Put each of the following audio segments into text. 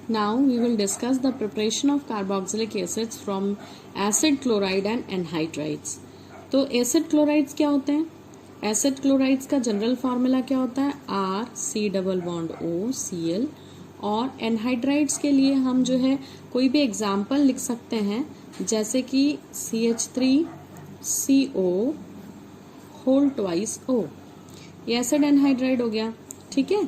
Now we will discuss the preparation of carboxylic acids from acid chloride and anhydrides. तो acid chlorides क्या होते हैं? Acid chlorides का general formula क्या होता है? RC++O और एनहाइड्राइड्स के लिए हम जो है कोई भी एग्जाम्पल लिख सकते हैं, जैसे कि CH3CO ये एसिड एनहाइड्राइड हो गया। ठीक है,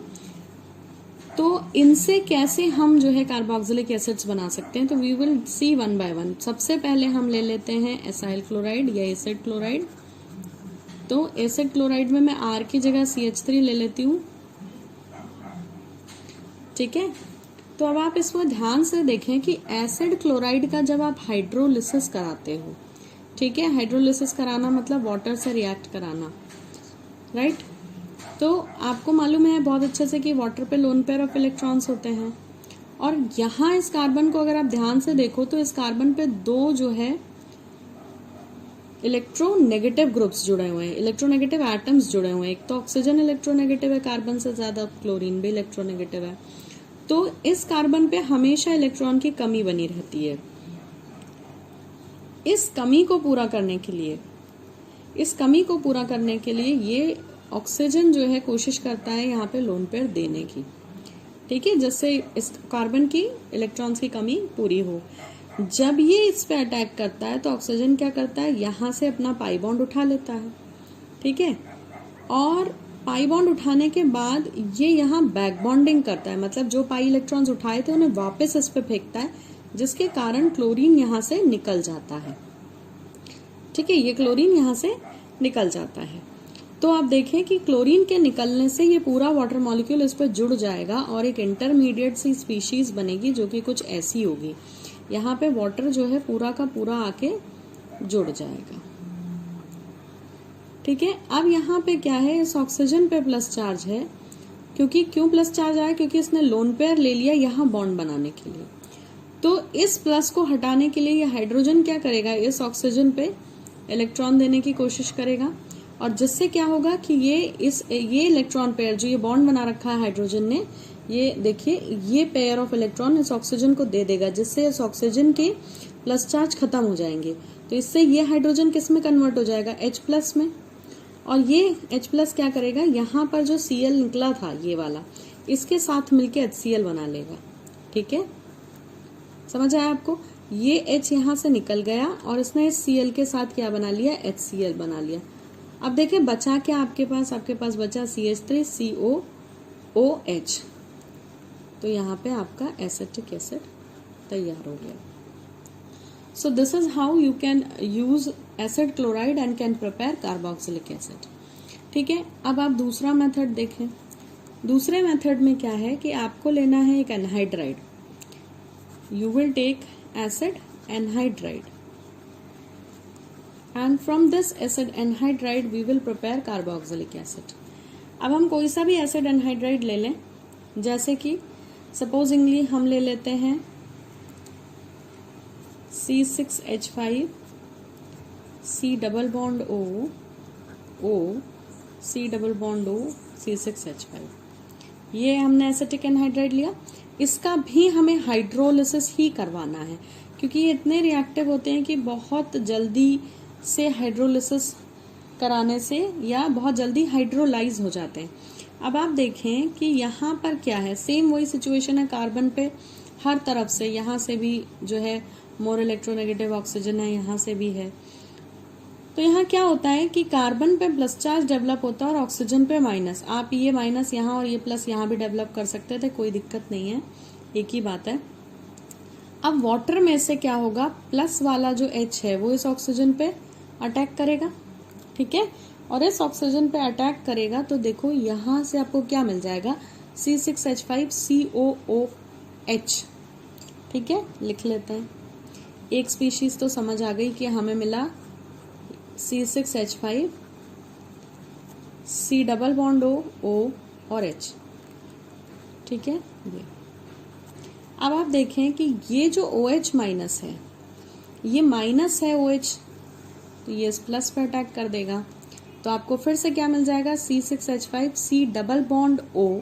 तो इनसे कैसे हम जो है कार्बोक्सिलिक एसिड्स बना सकते हैं, तो we will see one by one. सबसे पहले हम ले लेते हैं एसाइल क्लोराइड या एसिड क्लोराइड। तो एसिड क्लोराइड में मैं R की जगह CH3 ले लेती हूँ। ठीक है, तो अब आप इसमें ध्यान से देखें कि एसिड क्लोराइड का जब आप हाइड्रोलिसिस कराते हो, ठीक है, हाइड्रोलिसिस कराना मतलब वाटर से रिएक्ट कराना, राइट। तो आपको मालूम है बहुत अच्छे से कि वाटर पे लोन पेयर ऑफ इलेक्ट्रॉन्स होते हैं, और यहाँ इस कार्बन को अगर आप ध्यान से देखो तो इस कार्बन पे दो जो है इलेक्ट्रोनेगेटिव ग्रुप्स जुड़े हुए हैं, इलेक्ट्रोनेगेटिव एटम्स जुड़े हुए हैं। एक तो ऑक्सीजन इलेक्ट्रोनेगेटिव है कार्बन से ज्यादा, क्लोरीन भी इलेक्ट्रोनेगेटिव है। तो इस कार्बन पे हमेशा इलेक्ट्रॉन की कमी बनी रहती है। इस कमी को पूरा करने के लिए ये ऑक्सीजन जो है कोशिश करता है यहाँ पे लोन पेयर देने की, ठीक है, जिससे इस कार्बन की इलेक्ट्रॉन्स की कमी पूरी हो। जब ये इस पे अटैक करता है तो ऑक्सीजन क्या करता है, यहाँ से अपना पाई बॉन्ड उठा लेता है, ठीक है, और पाई बॉन्ड उठाने के बाद ये यहाँ बैक बॉन्डिंग करता है, मतलब जो पाई इलेक्ट्रॉन्स उठाए थे उन्हें वापस इस पे फेंकता है, जिसके कारण क्लोरीन यहाँ से निकल जाता है। ठीक है, ये क्लोरीन यहाँ से निकल जाता है। तो आप देखें कि क्लोरीन के निकलने से ये पूरा वाटर मॉलिक्यूल इस पर जुड़ जाएगा और एक इंटरमीडिएट सी स्पीशीज बनेगी जो कि कुछ ऐसी होगी। यहाँ पे वाटर जो है पूरा का पूरा आके जुड़ जाएगा। ठीक है, अब यहाँ पे क्या है, इस ऑक्सीजन पे प्लस चार्ज है, क्यों प्लस चार्ज आया, क्योंकि इसने लोन पेयर ले लिया यहाँ बॉन्ड बनाने के लिए। तो इस प्लस को हटाने के लिए ये हाइड्रोजन क्या करेगा, इस ऑक्सीजन पे इलेक्ट्रॉन देने की कोशिश करेगा, और जिससे क्या होगा कि ये इलेक्ट्रॉन पेयर जो ये बॉन्ड बना रखा है हाइड्रोजन ने, ये देखिए ये पेयर ऑफ इलेक्ट्रॉन इस ऑक्सीजन को दे देगा, जिससे इस ऑक्सीजन के प्लस चार्ज खत्म हो जाएंगे। तो इससे ये हाइड्रोजन किस में कन्वर्ट हो जाएगा, H+ में, और ये H+ क्या करेगा, यहाँ पर जो Cl निकला था ये वाला, इसके साथ मिलके HCl बना लेगा। ठीक है, समझ आया आपको, ये H यहाँ से निकल गया और इसने इस Cl के साथ क्या बना लिया, HCl बना लिया। अब देखिए बचा क्या आपके पास बचा CH3COOH। तो यहाँ पे आपका एसिटिक एसिड तैयार हो गया। So this is how you can use acid chloride and can prepare carboxylic acid. ठीक है, अब आप दूसरा मेथड देखें। दूसरे मेथड में क्या है कि आपको लेना है एक anhydride. You will take acid anhydride and from this acid anhydride we will prepare carboxylic acid। अब हम कोई सा भी एसिड एनहाइड्राइड ले लें, जैसे कि सपोजिंगली हम ले लेते हैं C6H5 C++O C6H5। ये हमने एसिटिक एनहाइड्राइड लिया। इसका भी हमें हाइड्रोलिसिस ही करवाना है, क्योंकि ये इतने रिएक्टिव होते हैं कि बहुत जल्दी से हाइड्रोलिसिस कराने से या बहुत जल्दी हाइड्रोलाइज हो जाते हैं। अब आप देखें कि यहाँ पर क्या है, सेम वही सिचुएशन है कार्बन पे, हर तरफ से, यहाँ से भी जो है मोर इलेक्ट्रोनेगेटिव ऑक्सीजन है, यहाँ से भी है। तो यहाँ क्या होता है कि कार्बन पे प्लस चार्ज डेवलप होता है और ऑक्सीजन पे माइनस। आप ये माइनस यहाँ और ये प्लस यहाँ भी डेवलप कर सकते थे, कोई दिक्कत नहीं है, एक ही बात है। अब वाटर में से क्या होगा, प्लस वाला जो H है वो इस ऑक्सीजन पे अटैक करेगा, ठीक है, और इस ऑक्सीजन पे अटैक करेगा तो देखो यहाँ से आपको क्या मिल जाएगा, C6H5COOH। ठीक है, लिख लेते हैं। एक स्पीशीज तो समझ आ गई कि हमें मिला C6H5 C++O और H। ठीक है, ये अब आप देखें कि ये जो OH माइनस है, ये माइनस है OH, तो ये इस प्लस पे अटैक कर देगा। तो आपको फिर से क्या मिल जाएगा, C6H5 C++O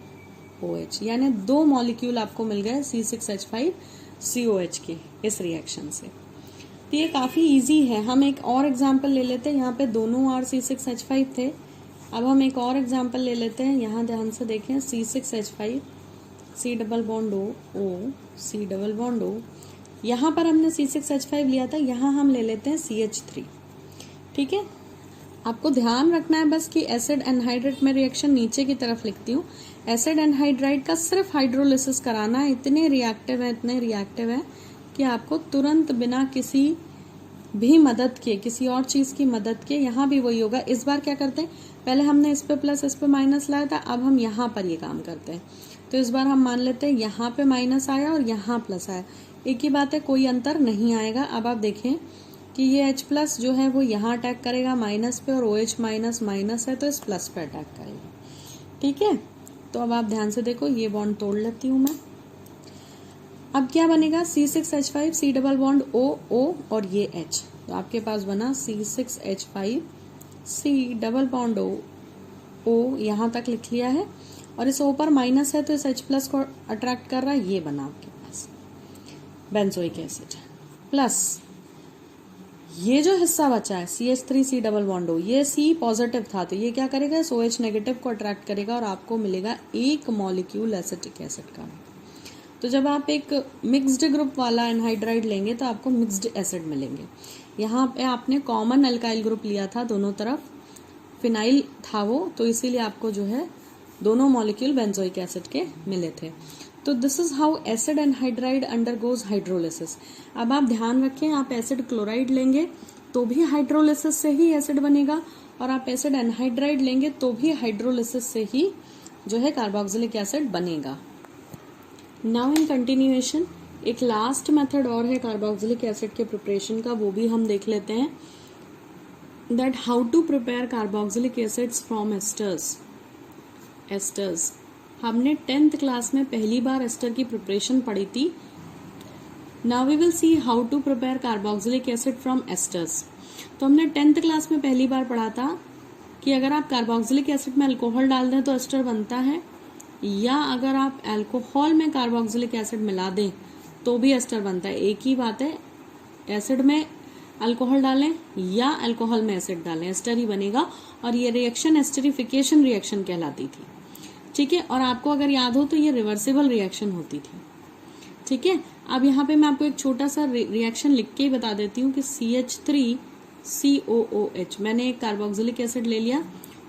OH, यानी 2 मॉलिक्यूल आपको मिल गए C6H5COH के इस रिएक्शन से। तो ये काफ़ी इजी है। हम एक और एग्जाम्पल ले लेते हैं। यहाँ पे दोनों R C6H5 थे। अब हम एक और एग्जाम्पल ले लेते हैं। यहाँ ध्यान से देखें, C6H5 C double bond O C double bond O। यहाँ पर हमने C6H5 लिया था, यहाँ हम ले लेते हैं CH3। ठीक है, आपको ध्यान रखना है बस कि एसिड एनहाइड्राइड में रिएक्शन नीचे की तरफ लिखती हूँ। एसिड एनहाइड्राइड का सिर्फ हाइड्रोलिसिस कराना है। इतने रिएक्टिव है कि आपको तुरंत बिना किसी भी मदद के, किसी और चीज की मदद के, यहाँ भी वही होगा। इस बार क्या करते हैं, पहले हमने इस पे प्लस इस पे माइनस लाया था, अब हम यहाँ पर ये काम करते हैं। तो इस बार हम मान लेते हैं यहाँ पे माइनस आया और यहाँ प्लस आया, एक ही बात है, कोई अंतर नहीं आएगा। अब आप देखें कि ये H प्लस जो है वो यहाँ अटैक करेगा माइनस पे, और OH माइनस माइनस है तो इस प्लस पे अटैक करेगा। ठीक है, तो अब आप ध्यान से देखो, ये बॉन्ड तोड़ लेती हूँ मैं। अब क्या बनेगा, C6H5 C double bond O और ये H, तो आपके पास बना C6H5 C double bond O, यहाँ तक लिख लिया है, और इस O पर माइनस है तो इस H प्लस को अट्रैक्ट कर रहा है, ये बना आपके पास बेंजोइक एसिड। प्लस ये जो हिस्सा बचा है CH3 C double bond O, ये C पॉजिटिव था तो ये क्या करेगा, इस OH नेगेटिव को अट्रैक्ट करेगा और आपको मिलेगा एक मॉलिक्यूल एसिटिक एसिड का। तो जब आप एक मिक्स्ड ग्रुप वाला एनहाइड्राइड लेंगे तो आपको मिक्स्ड एसिड मिलेंगे। यहाँ पे आपने कॉमन अल्काइल ग्रुप लिया था, दोनों तरफ फिनाइल था वो, तो इसीलिए आपको जो है दोनों मॉलिक्यूल बेंजोइक एसिड के मिले थे। तो this is how acid anhydride undergoes hydrolysis. अब आप ध्यान रखें, आप एसिड क्लोराइड लेंगे तो भी हाइड्रोलिसिस से ही एसिड बनेगा, और आप एसिड एनहाइड्राइड लेंगे तो भी हाइड्रोलिसिस से ही जो है कार्बोक्सिलिक एसिड बनेगा। नाउ इन कंटिन्यूएशन एक लास्ट मेथड और है कार्बोक्सिलिक एसिड के प्रिपरेशन का, वो भी हम देख लेते हैं। That how to prepare carboxylic acids from esters. Esters हमने 10th क्लास में पहली बार एस्टर की प्रिपरेशन पढ़ी थी। Now we will see how to prepare carboxylic acid from esters. तो हमने 10th क्लास में पहली बार पढ़ा था कि अगर आप कार्बोक्सिलिक एसिड में अल्कोहल डाल दें तो एस्टर बनता है, या अगर आप अल्कोहल में कार्बोक्सिलिक एसिड मिला दें तो भी एस्टर बनता है। एक ही बात है, एसिड में अल्कोहल डालें या अल्कोहल में एसिड डालें, एस्टर ही बनेगा। और ये रिएक्शन एस्टरिफिकेशन रिएक्शन कहलाती थी। ठीक है, और आपको अगर याद हो तो ये रिवर्सिबल रिएक्शन होती थी। ठीक है, अब यहाँ पे मैं आपको एक छोटा सा रिएक्शन लिख के ही बता देती हूँ कि CH3COOH, मैंने एक कार्बोक्सिलिक एसिड ले लिया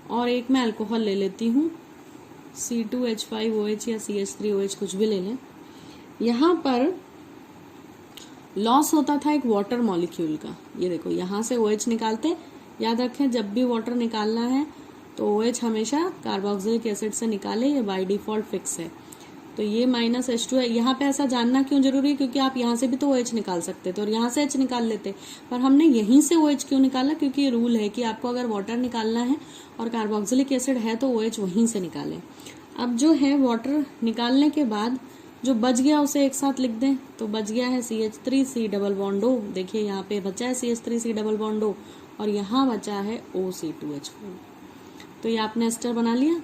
और एक मैं अल्कोहल ले लेती हूँ, C2H5OH या CH3OH कुछ भी ले लें। यहाँ पर लॉस होता था एक वाटर मॉलिक्यूल का। ये देखो, यहाँ से OH निकालते, याद रखें जब भी वाटर निकालना है तो OH हमेशा कार्बोक्सिलिक एसिड से निकाले, ये बाय डिफॉल्ट फिक्स है। तो ये -H2 है। यहाँ पे ऐसा जानना क्यों जरूरी है, क्योंकि आप यहाँ से भी तो OH निकाल सकते थे और यहाँ से H निकाल लेते, पर हमने यहीं से OH क्यों निकाला, क्योंकि ये रूल है कि आपको अगर वाटर निकालना है और कार्बोक्सिलिक एसिड है तो OH वहीं से निकालें। अब जो है वाटर निकालने के बाद जो बच गया उसे एक साथ लिख दें, तो बच गया है CH3C डबल बॉन्ड O। देखिए यहाँ पे बचा है CH3C डबल बॉन्ड O और यहाँ बचा है OC2H4। तो ये आपने एस्टर बना लिया।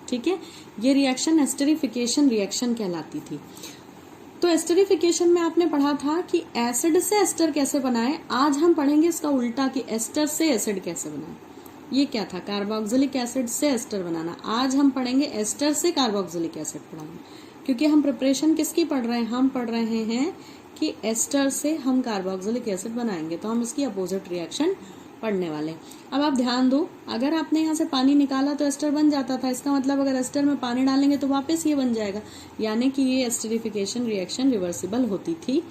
ठीक है, ये रिएक्शन एस्टरिफिकेशन रिएक्शन कहलाती थी। तो एस्टरिफिकेशन में आपने पढ़ा था कि एसिड से एस्टर कैसे बनाए। आज हम पढ़ेंगे इसका उल्टा कि एस्टर से एसिड कैसे बनाए। ये क्या था, कार्बोक्सिलिक एसिड से एस्टर बनाना। आज हम पढ़ेंगे एस्टर से कार्बोक्सिलिक एसिड बनाना, क्योंकि हम प्रिपरेशन किसकी पढ़ रहे हैं, हम पढ़ रहे हैं कि एस्टर से हम कार्बोक्सिलिक एसिड बनाएंगे, तो हम इसकी अपोजिट रिएक्शन पढ़ने वाले। अब आप ध्यान दो, अगर आपने यहाँ से पानी निकाला तो एस्टर बन जाता था, इसका मतलब अगर एस्टर में पानी डालेंगे तो वापस ये बन जाएगा, यानी कि ये एस्टरिफिकेशन रिएक्शन रिवर्सिबल होती थी।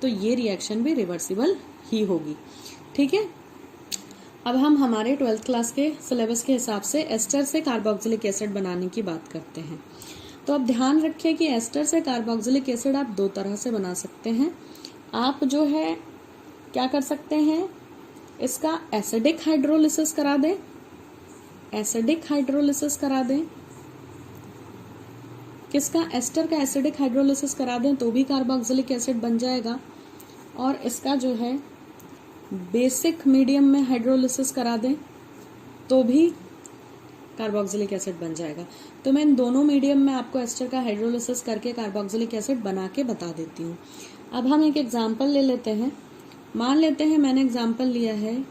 तो ये रिएक्शन भी रिवर्सिबल ही होगी। ठीक है, अब हम हमारे 12th क्लास के सिलेबस के हिसाब से एस्टर से कार्बोक्सिलिक एसिड बनाने की बात करते हैं। तो अब ध्यान रखिए कि एस्टर से कार्बोक्सिलिक एसिड आप दो तरह से बना सकते हैं। आप जो है क्या कर सकते हैं, इसका एसिडिक हाइड्रोलिसिस करा दें, एसिडिक हाइड्रोलिसिस करा दें। किसका, एस्टर का एसिडिक हाइड्रोलिसिस करा दें तो भी कार्बोक्सिलिक एसिड बन जाएगा। और इसका जो है बेसिक मीडियम में हाइड्रोलिसिस करा दें तो भी कार्बोक्सिलिक एसिड बन जाएगा। तो मैं इन दोनों मीडियम में आपको एस्टर का हाइड्रोलिसिस करके कार्बोक्सिलिक एसिड बना के बता देती हूँ। अब हम एक एग्जाम्पल ले लेते हैं। मान लेते हैं मैंने एग्जाम्पल लिया है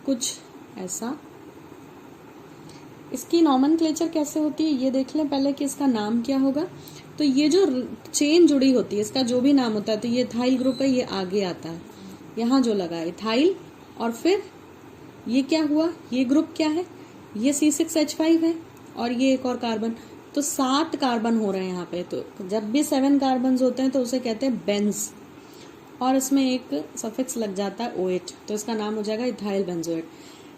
कुछ ऐसा। इसकी नॉमेनक्लेचर कैसे होती है ये देख लें पहले कि इसका नाम क्या होगा। तो ये जो चेन जुड़ी होती है इसका जो भी नाम होता है, तो ये इथाइल ग्रुप है, ये आगे आता है, यहाँ जो लगा है इथाइल, और फिर ये क्या हुआ, ये ग्रुप क्या है, ये C6H5 है और ये एक और कार्बन। तो 7 कार्बन हो रहे हैं यहाँ पे। तो जब भी 7 कार्बन होते हैं तो उसे कहते हैं बेंज, और इसमें एक सफिक्स लग जाता है OH, तो इसका नाम हो जाएगा इथाइल बेंजोएट।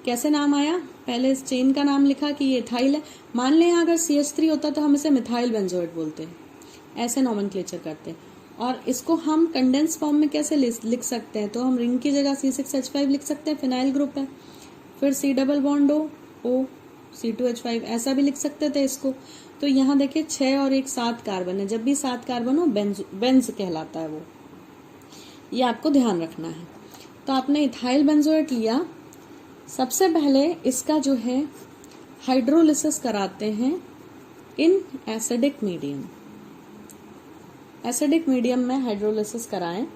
कैसे नाम आया, पहले इस चेन का नाम लिखा कि ये इथाइल है। मान लें अगर CH3 होता तो हम इसे मिथाइल बेंजोएट बोलते हैं, ऐसे नॉमेनक्लेचर करते हैं। और इसको हम कंडेंस फॉर्म में कैसे लिख सकते हैं, तो हम रिंग की जगह C6H5 लिख सकते हैं, फिनाइल ग्रुप है, फिर C double bond O C2H5 ऐसा भी लिख सकते थे इसको। तो यहाँ देखिए 6 और 1 7 कार्बन है, जब भी 7 कार्बन हो बेंज कहलाता है वो, ये आपको ध्यान रखना है। तो आपने इथाइल बेंजोएट लिया, सबसे पहले इसका जो है हाइड्रोलिसिस कराते हैं in acidic medium. Acidic medium में हाइड्रोलिसिस कराएं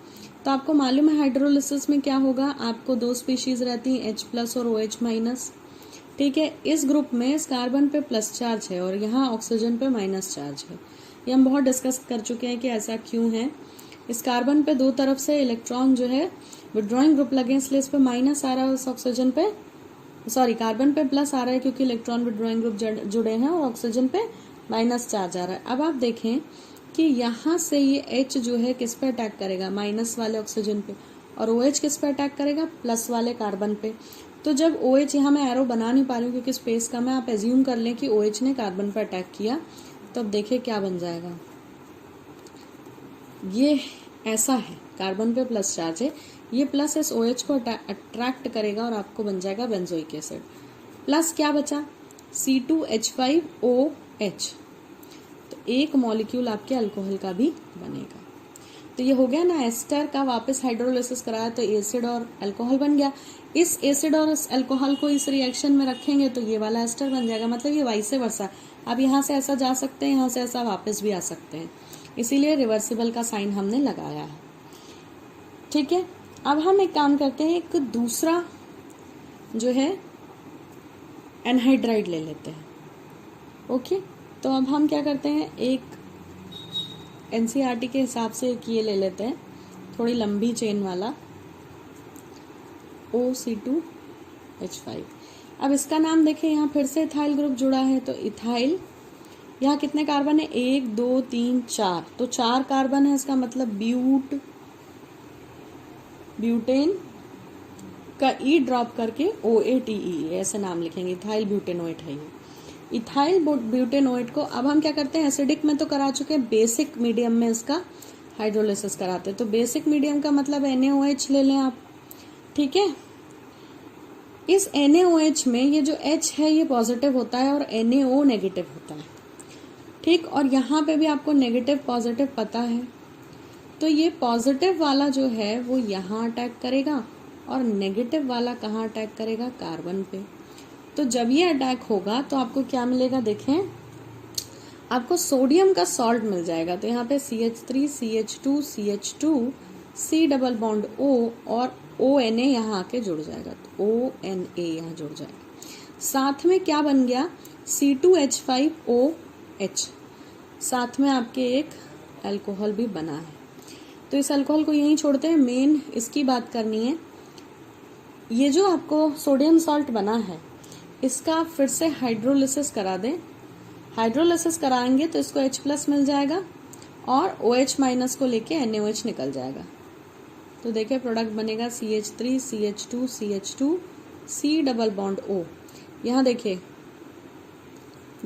तो आपको मालूम है हाइड्रोलिसिस में क्या होगा, आपको 2 स्पीशीज रहती हैं H+ और OH-। ठीक है, इस ग्रुप में इस कार्बन पे प्लस चार्ज है और यहाँ ऑक्सीजन पे माइनस चार्ज है। ये हम बहुत डिस्कस कर चुके हैं कि ऐसा क्यों है। इस कार्बन पे 2 तरफ से इलेक्ट्रॉन जो है विड्रॉइंग ग्रुप लगे, इसलिए इस पे माइनस आ रहा है, उस ऑक्सीजन पे कार्बन पे प्लस आ रहा है क्योंकि इलेक्ट्रॉन विड्रॉइंग ग्रुप जुड़े हैं, और ऑक्सीजन पे माइनस चार्ज आ रहा है। अब आप देखें कि यहाँ से ये H जो है किस पे अटैक करेगा, माइनस वाले ऑक्सीजन पे, और OH किस पे अटैक करेगा, प्लस वाले कार्बन पे। तो जब OH, यहाँ मैं एरो बना नहीं पा रही हूँ क्योंकि स्पेस कम है, आप एज्यूम कर लें कि OH ने कार्बन पे अटैक किया, तो अब देखिए क्या बन जाएगा। ये ऐसा है, कार्बन पे प्लस चार्ज है, ये प्लस इस OH को अट्रैक्ट करेगा और आपको बन जाएगा बेंजोइक एसिड। प्लस क्या बचा, C2H5OH, तो एक मॉलिक्यूल आपके अल्कोहल का भी बनेगा। तो ये हो गया ना, एस्टर का वापस हाइड्रोलिसिस कराया तो एसिड और अल्कोहल बन गया। इस एसिड और इस अल्कोहल को इस रिएक्शन में रखेंगे तो ये वाला एस्टर बन जाएगा, मतलब ये वाइस वर्सा। अब यहाँ से ऐसा जा सकते हैं, यहाँ से ऐसा वापस भी आ सकते हैं, इसीलिए रिवर्सिबल का साइन हमने लगाया है। ठीक है, अब हम एक काम करते हैं, एक दूसरा जो है एनहाइड्राइड ले लेते हैं। ओके, तो अब हम क्या करते हैं, एक NCERT के हिसाब से एक ये ले लेते हैं, थोड़ी लंबी चेन वाला OC2H5। अब इसका नाम देखें, यहाँ फिर से इथाइल ग्रुप जुड़ा है, तो इथाइल, यहाँ कितने कार्बन है, 1 2 3 4, तो 4 कार्बन है, इसका मतलब ब्यूटेन का E ड्रॉप करके OATE ऐसे नाम लिखेंगे, इथाइल ब्यूटेनोएट है ये। इथाइल ब्यूटेनोएट को अब हम क्या करते हैं, एसिडिक में तो करा चुके हैं, बेसिक मीडियम में इसका हाइड्रोलिसिस कराते हैं। तो बेसिक मीडियम का मतलब NaOH ले लें आप। ठीक है, इस NaOH में ये जो H है ये पॉजिटिव होता है और NaO नेगेटिव होता है। ठीक, और यहाँ पे भी आपको नेगेटिव पॉजिटिव पता है, तो ये पॉजिटिव वाला जो है वो यहाँ अटैक करेगा और नेगेटिव वाला कहाँ अटैक करेगा, कार्बन पे। तो जब ये अटैक होगा तो आपको क्या मिलेगा, देखें, आपको सोडियम का सॉल्ट मिल जाएगा। तो यहाँ पे CH3 CH2 CH2 C double bond O और ONA यहाँ आके जुड़ जाएगा, तो ONA यहाँ जुड़ जाएगा। साथ में क्या बन गया, C2H5OH, साथ में आपके एक अल्कोहल भी बना है। तो इस अल्कोहल को यहीं छोड़ते हैं, मेन इसकी बात करनी है। ये जो आपको सोडियम सॉल्ट बना है इसका फिर से हाइड्रोलिसिस करा दें। हाइड्रोलिसिस कराएंगे तो इसको H+ मिल जाएगा और OH- को लेके NaOH निकल जाएगा। तो देखिए प्रोडक्ट बनेगा CH3 CH2 CH2 C double bond O। यहाँ देखिए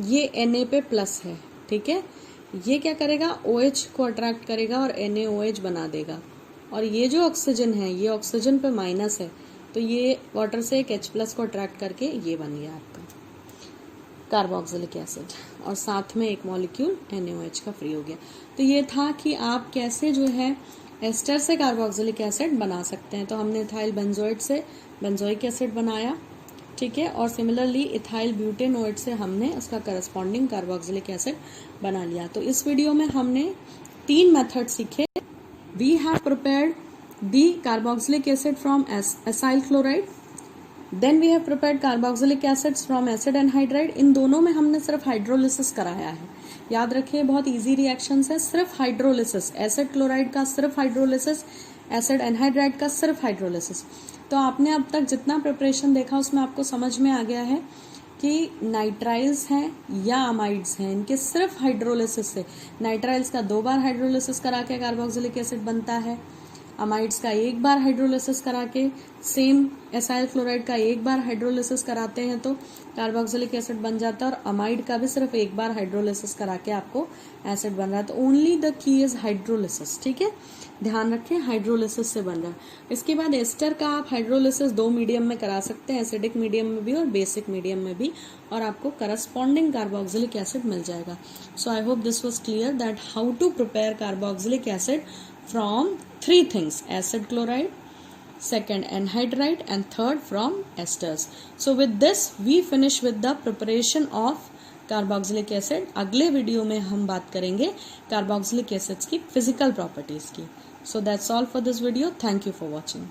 ये Na पे प्लस है, ठीक है, ये क्या करेगा, OH को अट्रैक्ट करेगा और NaOH बना देगा। और ये जो ऑक्सीजन है ये ऑक्सीजन पे माइनस है, तो ये वाटर से एक H+ को अट्रैक्ट करके ये बन गया आपका कार्बोक्सिलिक एसिड, और साथ में एक मॉलिक्यूल NaOH का फ्री हो गया। तो ये था कि आप कैसे जो है एस्टर से कार्बोक्सिलिक एसिड बना सकते हैं। तो हमने इथाइल बेंजोएट से बेंजोइक एसिड बनाया, ठीक है। और सिमिलरली इथाइल ब्यूटेनोएट से हमने उसका करस्पॉन्डिंग कार्बोक्सिलिक एसिड बना लिया। तो इस वीडियो में हमने 3 मेथड सीखे। We have prepared the carboxylic acid from acyl chloride, then we have prepared carboxylic acids from acid anhydride. इन दोनों में हमने सिर्फ हाइड्रोलिसिस कराया है। याद रखिए, बहुत इजी रिएक्शंस है, सिर्फ हाइड्रोलिसिस। एसिड क्लोराइड का सिर्फ हाइड्रोलिसिस, एसिड एनहाइड्राइड का सिर्फ हाइड्रोलिसिस। तो आपने अब तक जितना प्रिपरेशन देखा उसमें आपको समझ में आ गया है कि नाइट्राइल्स हैं या अमाइड्स हैं, इनके सिर्फ हाइड्रोलिसिस से, नाइट्राइल्स का 2 बार हाइड्रोलिसिस करा के कार्बोक्सिलिक एसिड बनता है, अमाइड्स का 1 बार हाइड्रोलिसिस करा के, सेम एसाइल क्लोराइड का 1 बार हाइड्रोलिसिस कराते हैं तो कार्बोक्सिलिक एसिड बन जाता है, और अमाइड का भी सिर्फ 1 बार हाइड्रोलिसिस करा के आपको एसिड बन रहा है। तो only the key is hydrolysis, ठीक है, ध्यान रखें, हाइड्रोलिसिस से बन रहा है। इसके बाद एस्टर का आप हाइड्रोलिसिस 2 मीडियम में करा सकते हैं, एसिडिक मीडियम में भी और बेसिक मीडियम में भी, और आपको करस्पॉन्डिंग कार्बोक्सिलिक एसिड मिल जाएगा। So I hope this was clear that how to prepare carboxylic acid from 3 things: acid chloride, second anhydride, and third from esters. So with this we finish with the preparation of carboxylic acid. अगले video में हम बात करेंगे carboxylic acids की physical properties की। So that's all for this video. Thank you for watching.